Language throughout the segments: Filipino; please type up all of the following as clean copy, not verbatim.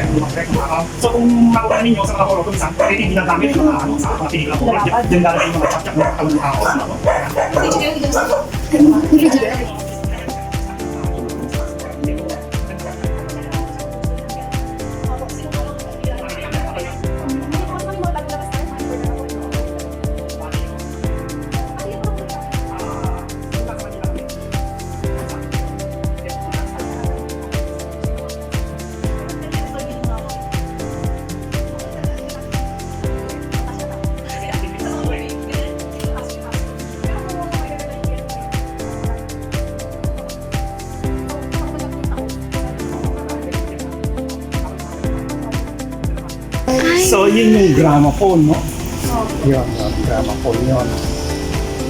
sir, lumagpek. So kung makuha ninyo sa mga horror kung saan, pwede ginagamit yung mga ano, sa mga pelikula po. Yung lalagay yung mga chat-chat ng katawan ng tao. So, yun yung gramophone, no? Yun, yung gramophone yun.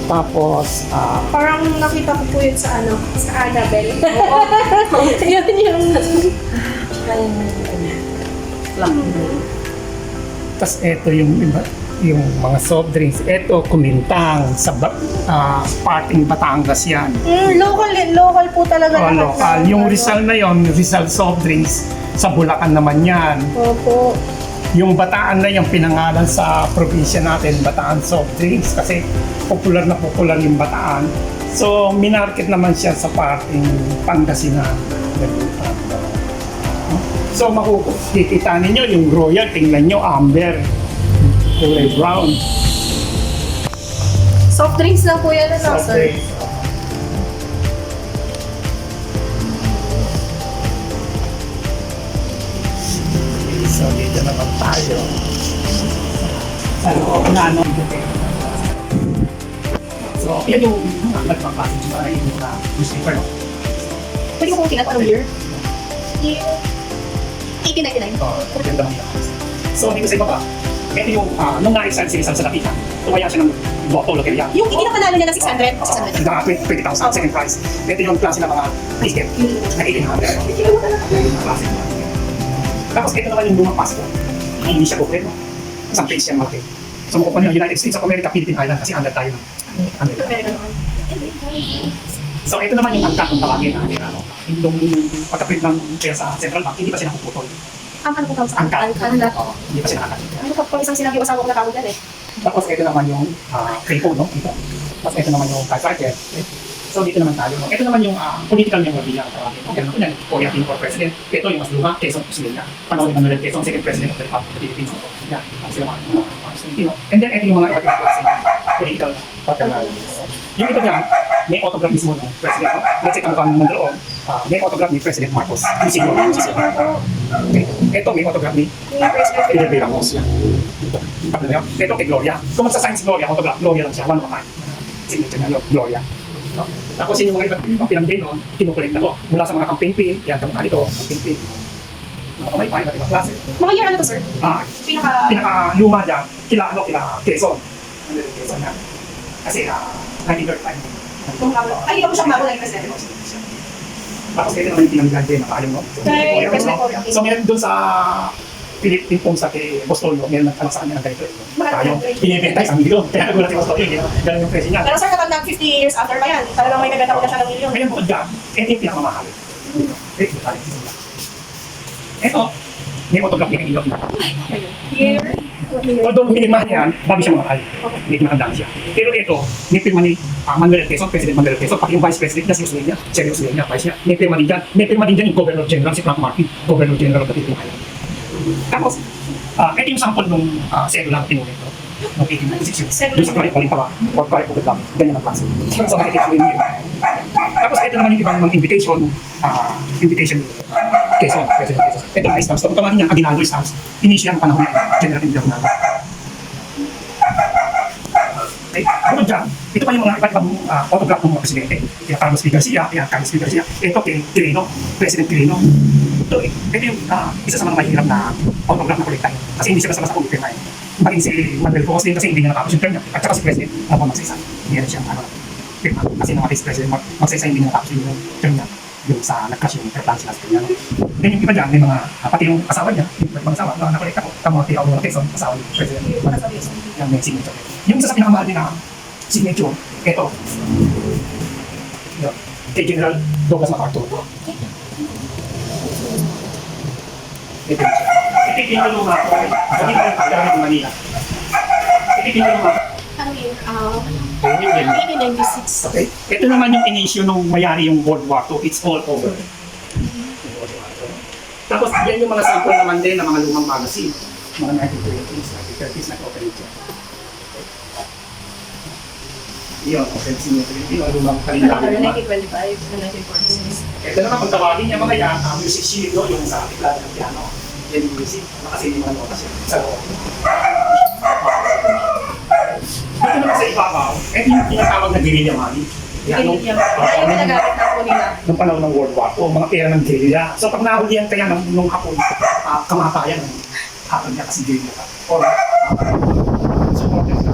Tapos, Parang nakita ko po yun sa ano, sa Annabelle. Yun yung... tas ito yung iba, yung mga soft drinks. Ito, kumintang sa parting Batangas yan. Local po talaga. Oh, lahat local. ng- Yung Rizal na yun, Rizal soft drinks, sa Bulacan naman yan. Opo. Yung Bataan na yung pinangalan sa probinsya natin, Bataan soft drinks, kasi popular na popular yung Bataan. So, minarket naman siya sa parting Pangasinan. So, makikita ninyo yung Royal, tingnan nyo, amber, kulay brown. Soft drinks lang po yan, ano, Soft sir? drinks. So, dito naman tayo. Sa loob na ano. So, yan yung nagpapasok sa yung newspaper. Pwede ko pong tinat anong year? Year 1899. Yan naman yun. So, dito sa iba pa, ito yung nung na-exile si Rizal sa Lapitan, tumaya siya ng Boto Loteria. Yung ipinapanalo niya na 600? 600. Mga 20,000 second prize. Ito yung klase ng mga ticket na 1800. Yung klase ng mga ticket. Tapos ito naman yung lumang passport. Hindi siya kumpleto. Isang page siya malaki. So makukuha niyo United States of America, Philippine Island kasi under tayo. Under tayo. So ito naman yung angkat ng tawagin natin. Yung pagka-print ng kaya sa Central Bank, hindi pa siya nakuputol. Ang ano po tawag sa Angkat. Angkat. Hindi pa siya nakakit. Ano pa isang sinabi ko sa ako na tawag yan eh. Tapos ito naman yung cable, no? Ito. Tapos ito naman yung typewriter. So dito naman tayo, no? Ito naman yung political memorabilia ng tawagin. Okay, ano yan? Korea Team for President. Ito yung mas luma, Quezon Kusilinya. Panahon ni Manuel Quezon, second president of the Republic of the Philippines. Yan, sila mga Filipino. And then ito yung mga iba't ibang klase ng political paternal. Yung ito niya, may autograph mismo ng president. No? Let's say kung nandoon, may autograph ni President Marcos. Yung siguro. Okay. Ito may autograph ni Fidel B. Ramos. Yan. Ito kay Gloria. Kung magsasign si Gloria, autograph, Gloria lang siya, one of a kind. Signature na yun, Gloria. No? Tapos yun yung mga ibang pinamigay noon, kinukulit na ko. Mula sa mga campaign fee, yan, kamukha nito, campaign fee. May pa, iba't ibang klase. Mga year ano to, sir? Pinaka-luma dyan, kila Quezon. Quezon na. Kasi 1935. Ay, hindi pa po siya bago na yung president. Tapos ito naman yung pinamigay din, nakaalim mo. Kay President Cory. So meron doon sa Philippine Pong sa kay Bostolio, meron nagkanak sa kanya ng ganito. Tayo, pinibenta isang milyon. Kaya nagulat si Bostolio, ganun yung presyo niya. Pero sir, kapag nag 50 years after pa yan, talagang may naganda ko na siya ng milyon. Ngayon bukod dyan, ito yung pinakamamahal. Ito, may autograph niya ng ilok na. Year? Although pinirma niya yan, bago siya mahal. May pinakandaan siya. Pero ito, may pirma ni Manuel Quezon, President Manuel Quezon, pati yung Vice President niya, si Usmeña, Cherry Usmeña, Vice niya. May pirma din dyan. May pirma din dyan yung Governor General, si Frank Martin, Governor General of the Philippine Island. Tapos, ito yung sample nung cedula na tinulit ko. Noong 1896 yun. Doon sa Clark Palintawa, or Clark Palintawa, ganyan ang klase. So, makikita ko yun. Tapos, ito naman yung ibang mga invitation Quezon, President Quezon. Ito na stamps. Ito naman niya, Aguinaldo stamps. Inisya ang panahon niya, General Internal. Okay, bukod dyan, ito pa yung mga iba't ibang autograph ng mga presidente. Kaya Carlos P. Garcia, ito kay Quirino, President Quirino. Ito yung isa sa mga mahirap na autograph na kolektahin. Kasi hindi siya basta-basta kumipirma eh. Maging si Manuel Rocos din kasi hindi niya natapos yung term niya. At saka si President Magsaysay. Hindi na siya pirma. Kasi mga Vice President Magsaysay hindi niya natapos yung term niya. Yung sa nag-crash yung airplane sila sa kanya. Then yung iba dyan, may mga, pati yung asawa niya, yung ibang asawa, nakolekta ko, mga Tira Aurora Quezon, asawa ni President Magsaysay. Yung may signature. Yung isa sa pinakamahal din na signature, ito. Kay General Douglas MacArthur. Ito siya. Ito yung pinaluma ko. Hindi ko yung pagkakamit ng Manila. Ito yung pinaluma ko. Ano yun? Ayun yun. 1896. Okay. Ito naman yung inisyo nung mayari yung World War II. It's all over. Tapos yan yung mga sample naman din ng mga lumang magazine. Mga 1920s, 1930s, nag-open siya. Yun, open sinutri. Yung lumang kalindahan. 1925 and 1946. Ito naman kung tawagin niya mga yan, ang music sheet, no? Yung sa tikla ng piano. Yan yung music. Kasi yung mga notas yun. Sa loob. Dito naman sa ibabaw, ito yung tinatawag na guerrilla money. Yan, nung, Ay, ginagamit na po nila. nung panahon ng World War II, mga pera ng guerrilla. So pag nahulihan kaya nung hapon, kamatayan ng hapon niya kasi guerrilla ka. Or, supporters na.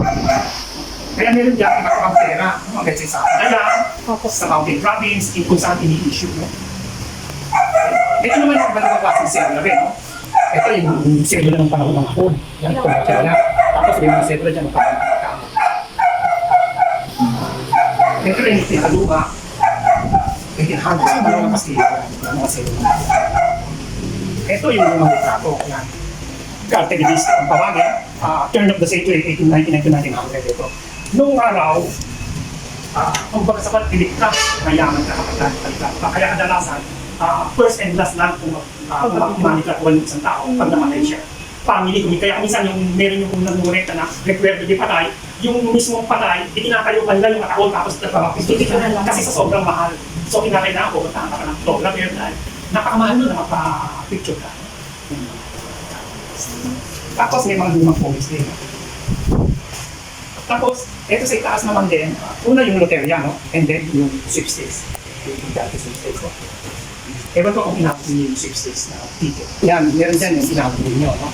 Kaya meron dyan, iba't pera, mga ganyan sa Dayan, sa Mountain Province, kung saan ini-issue. No? Ito naman yung iba na klaseng cellula rin. No? Ito yung cellula ng panahon ng hapon. Yan, kumatya na. Tapos may mga cellula dyan ng panahon ng hapon. Ito rin yung pinaluma. 1800s, ang panahon ng Kastila. Mga cellula. Ito yung lumang litrato. Yan. Cartelist ang tawagin. Turn of the century, 1899 to 1900 ito. Noong araw, kung baga sa pag-ilig ka, mayaman ka kapag kaya kadalasan, first and last lang kung manipulatuan ng isang tao pag namatay siya. Family ko, kaya minsan yung meron yung nangungureta na rekwerde di patay, yung mismong patay, itinatayo pa nila yung ataon tapos nagpapapistiti ka kasi sa sobrang mahal. So kinakailangan ko, puntahan ka ng photographer dahil napakamahal mo na magpa-picture ka. Tapos may mga lumang comics din. Tapos, ito sa itaas naman din, una yung Luteriano, and then yung sweepstakes. Yung dati sweepstakes ko. Ewan ko kung inabot niyo yung sweepstakes na ticket. Yan, meron dyan yung inabot niyo, no?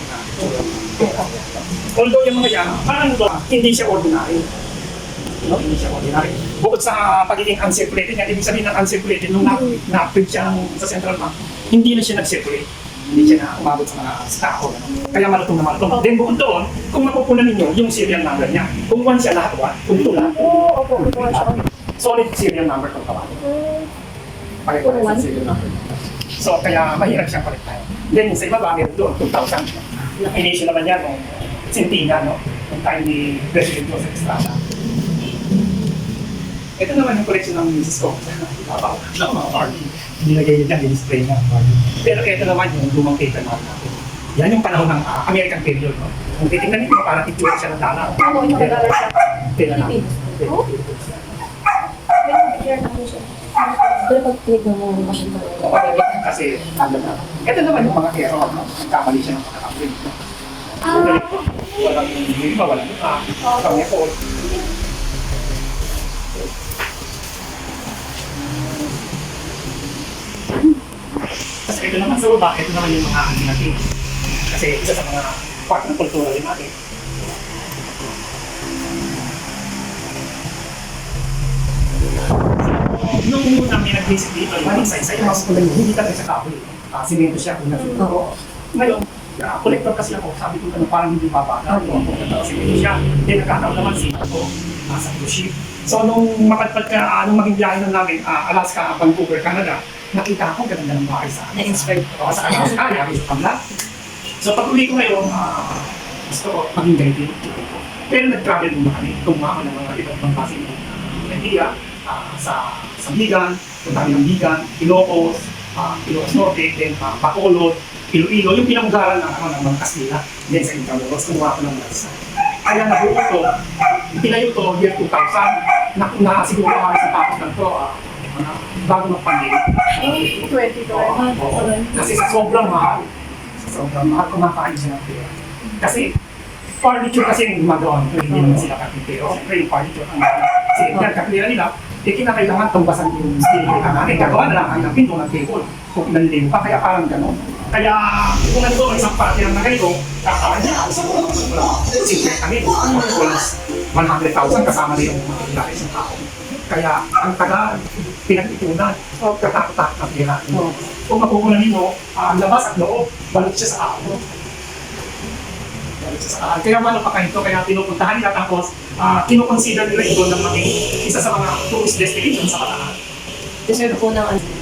Although yung mga yan, parang hindi siya ordinary. No? Hindi siya ordinary. Bukod sa pagiging uncirculated niya, ibig sabihin ng uncirculated, nung na-print siya sa Central Bank, hindi na siya nag-circulate. Hindi siya na umabot sa mga tao. Kaya malutong na malutong. Then buong doon, kung mapupunan ninyo yung serial number niya, kung 1 siya lahat 1, kung 2 lahat. Oo, opo. Solid serial number kung tawagin. Pare-pare sa serial number. So kaya mahirap siyang palit-tayo. Then sa ibaba, meron doon, 2,000. Initial naman yan nung Centina, no? Nung time ni President Joseph Estrada. Ito naman yung collection ng Mrs. Kong. Ng mga party. Nilagay niya dyan, in-display niya. Pero ito naman yung lumang paper natin. Yan yung panahon ng American period. No? Kung titignan niyo, parang itsura siya ng dala. Ano yung nagagalit siya? Pera natin. Oh? May picture na siya. Pero pag tinignan mo, makita mo. Kasi, ano na. Ito naman yung mga hero. No? Nagkamali siya ng pagkakaprint. No? Walang iba, walang iba. Walang effort. Kasi ito naman sa baba, ito naman yung mga ano natin. Kasi isa sa mga part ng kultura rin natin. Nung una may nag-visit dito, yung isa-isa yung mas kulay, hindi talaga siya kahoy. Simento siya kung nag-visit. Ngayon, collector kasi ako, sabi ko parang hindi babaga. Simento siya. Then nagkataon naman simento sa cruise ship. So nung mapadpad ka, nung maging biyahe na namin, Alaska, Vancouver, Canada, nakita ko ganda ng bahay sa Na-inspired ako sa Alaska, yari sa Kamla. So pag uwi ko ngayon, gusto ko maging ganito yung tuloy ko. Pero nag-travel muna kami, tumama ng mga iba't ibang klase ng idea sa Bigan, punta kami ng Bigan, Ilocos, Ilocos Norte, then Bacolod, Iloilo, yung pinanggaran ng mga Kastila, then sa Intramuros, kumuha ko ng Malasa. Kaya nabuo ito, pinayo ito year 2000, siguro sa tapos ng ito, bago mag-pandemic. 2020. Kasi sa sobrang mahal, kumakain siya ng pera. Kasi furniture kasi yung gumagawa nito, hindi naman sila kapitero. Siyempre yung furniture ang mga kapitera nila, kinakailangan tumbasan yung steel kita natin. Gagawa na lang ang pinto ng table. Kung ilan pa, kaya parang gano'n. Kaya kung ano doon, isang party lang na ganito, kakawin niya, siguro simple kami, plus 100,000 kasama na yung mga ilari sa tao. Kaya ang taga pinag-itunan, katakot-takot na pera. Kung mapukunan ninyo, ang labas at loob, balot siya sa ako. Kaya wala pa kayo ito, kaya pinupuntahan nila tapos kinukonsider nila ito na maging isa sa mga tourist destination sa Bataan. Deserve po ng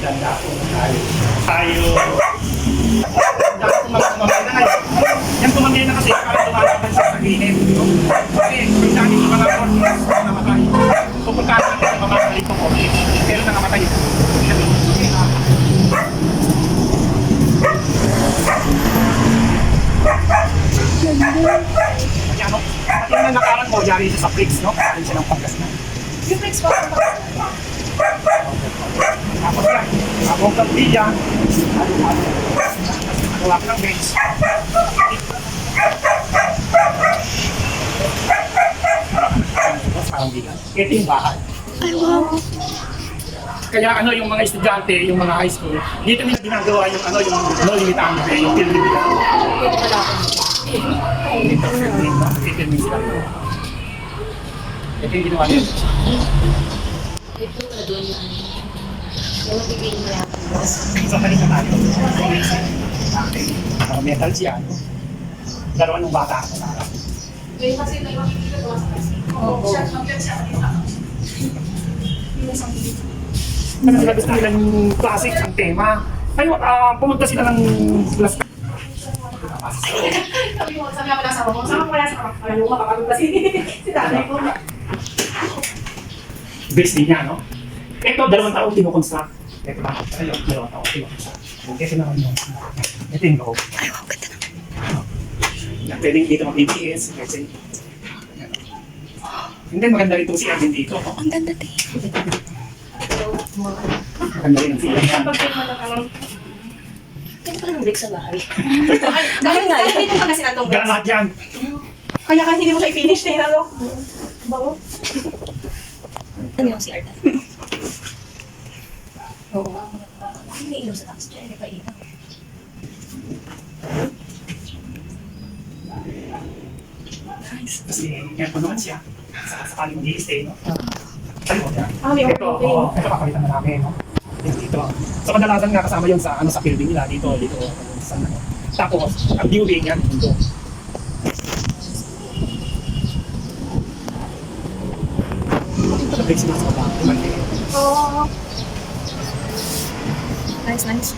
Ganda po na tayo. Yan tumangay na kasi parang lumalaban siya sa gilid. No? Kasi kung dati yung mga organs na namatay, pupunta natin yung mga balik ko pero nangamatay ito. Kaya ano, pati yung nakaran mo, yari siya sa bricks, no? Karin siya ng Pangasinan. Yung bricks pa. Tapos yan, abong kapilya, gawa ko ng bench. Parang bigat. Ito yung bahay. Ay, wow. Kaya ano yung mga estudyante, yung mga high school, dito nila ginagawa yung ano yung no limitang yung film nila. Dito filming, no? Filming sila. Ito yung ginawa nila. Ito na doon yung bibigyan mo yan. So, balik na tayo. Metal siya. Laro ng bata ako sa harap. Kasi sila gusto nilang classic ang tema. Ayun, pumunta sila ng class. Sabi mo, sabi ako lang sa mo, sama ko lang sa mga luma, kapag kasi si tatay ko. Base din niya, no? Ito, 2 taon kinukonstruct. Ito lang, ayun, 2 taon kinukonstruct. Ito naman yung, ito yung loob. Ay, wow, ganda na. Pwedeng dito mag-BTS, kasi. And then maganda rin itong siya din dito. Ang ganda din. Maganda rin ang siya niya. Kaya pala ng bricks sa bahay. Dahil nga, dito pa kasi natong Gana lahat yan. Kaya kasi hindi mo siya i-finish na yun, ano? Bago? Ano yung CR na? Oo. May ilaw sa taas dyan. May pa-ilaw. Kasi yan po naman siya. Sakaling mag-i-stay, no? Ayun, yan. May Ito, ito papalitan na namin, no? Yan dito. So kadalasan nga kasama yun sa ano sa building nila dito sa ano. Tapos ang viewing yan dito. Ito na break sila sa baba. Oo. Nice, nice.